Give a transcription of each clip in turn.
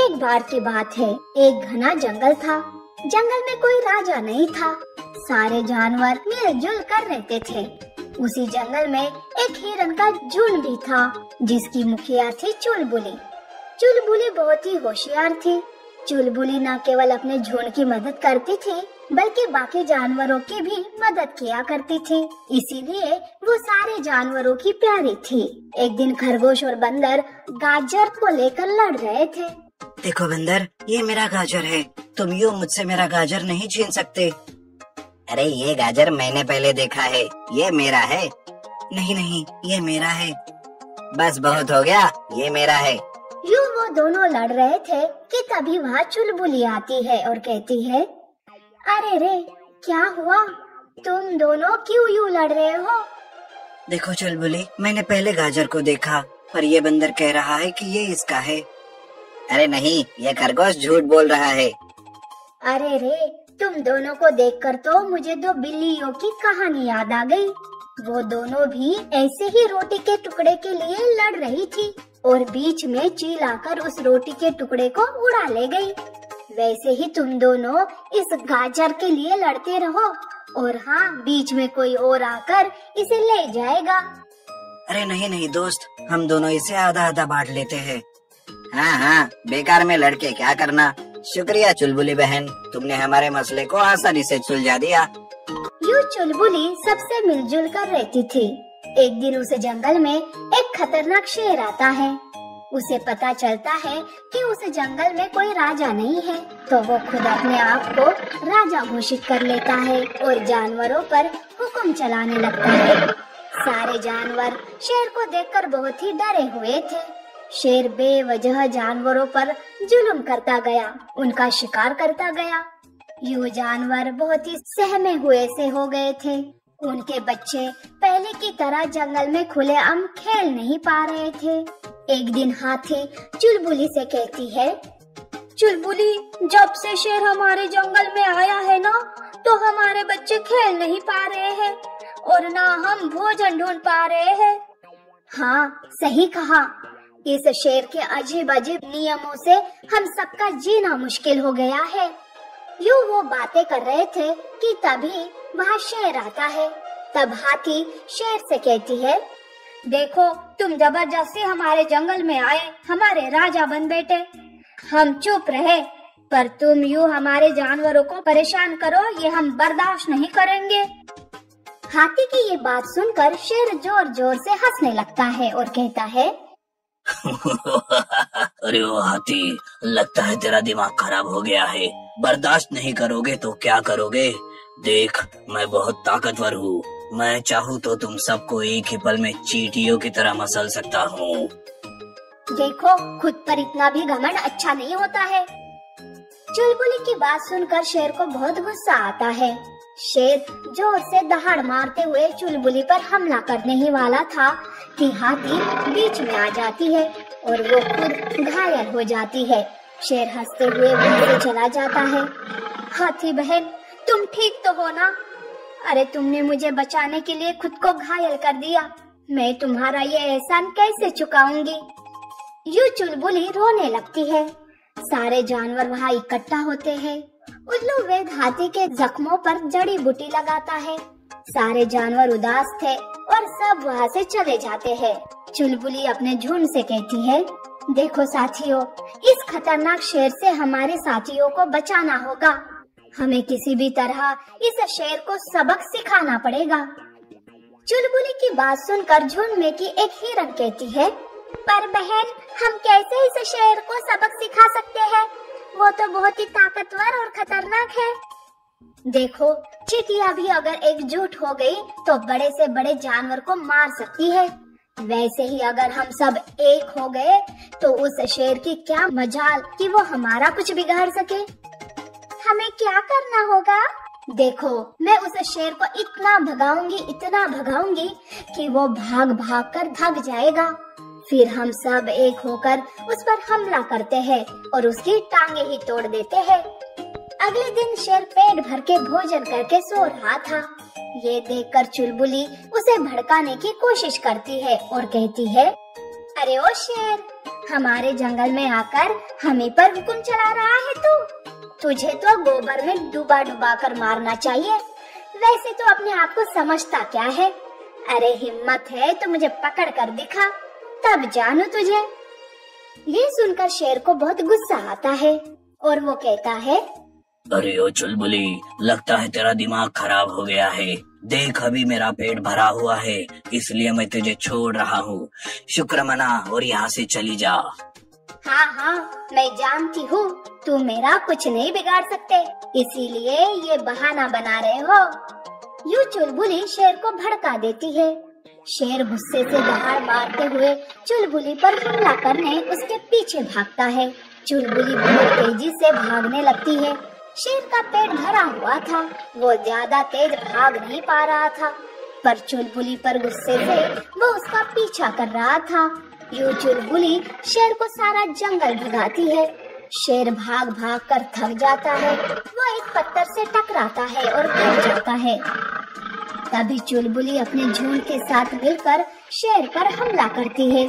एक बार की बात है, एक घना जंगल था। जंगल में कोई राजा नहीं था। सारे जानवर मिलजुल कर रहते थे। उसी जंगल में एक हिरन का झुंड भी था, जिसकी मुखिया थी चुलबुली। चुलबुली बहुत ही होशियार थी। चुलबुली न केवल अपने झुंड की मदद करती थी, बल्कि बाकी जानवरों की भी मदद किया करती थी। इसीलिए वो सारे जानवरों की प्यारी थी। एक दिन खरगोश और बंदर गाजर को लेकर लड़ रहे थे। देखो बंदर, ये मेरा गाजर है। तुम यूँ मुझसे मेरा गाजर नहीं छीन सकते। अरे ये गाजर मैंने पहले देखा है, ये मेरा है। नहीं नहीं, ये मेरा है। बस बहुत हो गया, ये मेरा है। यूँ वो दोनों लड़ रहे थे कि तभी वहाँ चुलबुली आती है और कहती है, अरे रे, क्या हुआ? तुम दोनों क्यों यूँ लड़ रहे हो? देखो चुलबुली, मैंने पहले गाजर को देखा, पर ये बंदर कह रहा है कि ये इसका है। अरे नहीं, ये खरगोश झूठ बोल रहा है। अरे रे, तुम दोनों को देखकर तो मुझे दो बिल्लियों की कहानी याद आ गई। वो दोनों भी ऐसे ही रोटी के टुकड़े के लिए लड़ रही थी और बीच में चील आकर उस रोटी के टुकड़े को उड़ा ले गई। वैसे ही तुम दोनों इस गाजर के लिए लड़ते रहो और हाँ, बीच में कोई और आकर इसे ले जाएगा। अरे नहीं नहीं दोस्त, हम दोनों इसे आधा आधा बांट लेते हैं। हाँ हाँ, बेकार में लड़के क्या करना। शुक्रिया चुलबुली बहन, तुमने हमारे मसले को आसानी से सुलझा दिया। यूँ चुलबुली सबसे मिलजुल कर रहती थी। एक दिन उस जंगल में एक खतरनाक शेर आता है। उसे पता चलता है कि उस जंगल में कोई राजा नहीं है, तो वो खुद अपने आप को राजा घोषित कर लेता है और जानवरों पर हुक्म चलाने लगता है। सारे जानवर शेर को देखकर बहुत ही डरे हुए थे। शेर बेवजह जानवरों पर जुल्म करता गया, उनका शिकार करता गया। यूँ जानवर बहुत ही सहमे हुए से हो गए थे। उनके बच्चे पहले की तरह जंगल में खुलेआम खेल नहीं पा रहे थे। एक दिन हाथी चुलबुली से कहती है, चुलबुली, जब से शेर हमारे जंगल में आया है ना, तो हमारे बच्चे खेल नहीं पा रहे हैं और ना हम भोजन ढूंढ पा रहे हैं। हाँ, सही कहा। इस शेर के अजीब अजीब नियमों से हम सबका जीना मुश्किल हो गया है। यूँ वो बातें कर रहे थे कि तभी वहाँ शेर आता है। तब हाथी शेर से कहती है, देखो, तुम जबरदस्ती हमारे जंगल में आए, हमारे राजा बन बैठे। हम चुप रहे, पर तुम यूँ हमारे जानवरों को परेशान करो, ये हम बर्दाश्त नहीं करेंगे। हाथी की ये बात सुनकर शेर जोर जोर से हंसने लगता है और कहता है, अरे ओ हाथी, लगता है तेरा दिमाग खराब हो गया है। बर्दाश्त नहीं करोगे तो क्या करोगे? देख, मैं बहुत ताकतवर हूँ। मैं चाहूँ तो तुम सबको एक ही पल में चींटियों की तरह मसल सकता हूँ। देखो, खुद पर इतना भी घमंड अच्छा नहीं होता है। चुलबुली की बात सुनकर शेर को बहुत गुस्सा आता है। शेर जोर से दहाड़ मारते हुए चुलबुली पर हमला करने ही वाला था कि हाथी बीच में आ जाती है और वो खुद घायल हो जाती है। शेर हंसते हुए वहाँ से चला जाता है। हाथी बहन, तुम ठीक तो हो ना? अरे तुमने मुझे बचाने के लिए खुद को घायल कर दिया। मैं तुम्हारा ये एहसान कैसे चुकाऊंगी? यूँ चुलबुली रोने लगती है। सारे जानवर वहाँ इकट्ठा होते हैं। उल्लू वैद हाथी के जख्मों पर जड़ी बूटी लगाता है। सारे जानवर उदास थे और सब वहाँ से चले जाते हैं। चुलबुली अपने झुंड से कहती है, देखो साथियों, इस खतरनाक शेर से हमारे साथियों को बचाना होगा। हमें किसी भी तरह इस शेर को सबक सिखाना पड़ेगा। चुलबुली की बात सुनकर झुंड में की एक हिरन कहती है, पर बहन, हम कैसे इस शेर को सबक सिखा सकते हैं? वो तो बहुत ही ताकतवर और खतरनाक है। देखो, चींटियां भी अगर एकजुट हो गई तो बड़े से बड़े जानवर को मार सकती है। वैसे ही अगर हम सब एक हो गए तो उस शेर की क्या मजाल कि वो हमारा कुछ बिगाड़ सके। हमें क्या करना होगा? देखो, मैं उस शेर को इतना भगाऊंगी कि वो भाग भाग कर थक जाएगा। फिर हम सब एक होकर उस पर हमला करते हैं और उसकी टांगे ही तोड़ देते हैं। अगले दिन शेर पेट भर के भोजन करके सो रहा था। ये देखकर चुलबुली उसे भड़काने की कोशिश करती है और कहती है, अरे ओ शेर, हमारे जंगल में आकर हमें पर हुक्म चला रहा है तू? तुझे तो गोबर में डुबा डुबा कर मारना चाहिए। वैसे तो अपने आप को समझता क्या है? अरे हिम्मत है तो मुझे पकड़ कर दिखा, तब जानू तुझे। ये सुनकर शेर को बहुत गुस्सा आता है और वो कहता है, अरे ओ चुलबुली, लगता है तेरा दिमाग खराब हो गया है। देख अभी मेरा पेट भरा हुआ है, इसलिए मैं तुझे छोड़ रहा हूँ। शुक्र मना और यहाँ से चली जा। हाँ हाँ, मैं जानती हूँ तुम मेरा कुछ नहीं बिगाड़ सकते, इसीलिए ये बहाना बना रहे हो। यूं चुलबुली शेर को भड़का देती है। शेर गुस्से से दहाड़ मारते हुए चुलबुली पर हमला करने उसके पीछे भागता है। चुलबुली बहुत तेजी से भागने लगती है। शेर का पेट भरा हुआ था, वो ज्यादा तेज भाग नहीं पा रहा था, पर चुलबुली पर गुस्से से वो उसका पीछा कर रहा था। यूं चुलबुली शेर को सारा जंगल भगाती है। शेर भाग भाग कर थक जाता है, वो एक पत्थर से टकराता है और गिर जाता है। तभी चुलबुली अपने झुंड के साथ मिलकर शेर पर हमला करती है।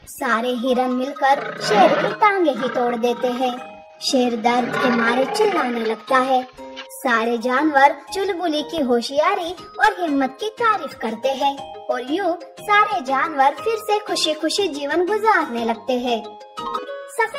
सारे हिरन मिलकर शेर की टांगे ही तोड़ देते हैं। शेर दर्द के मारे चिल्लाने लगता है। सारे जानवर चुलबुली की होशियारी और हिम्मत की तारीफ करते हैं और यूं सारे जानवर फिर से खुशी खुशी जीवन गुजारने लगते हैं। सफेद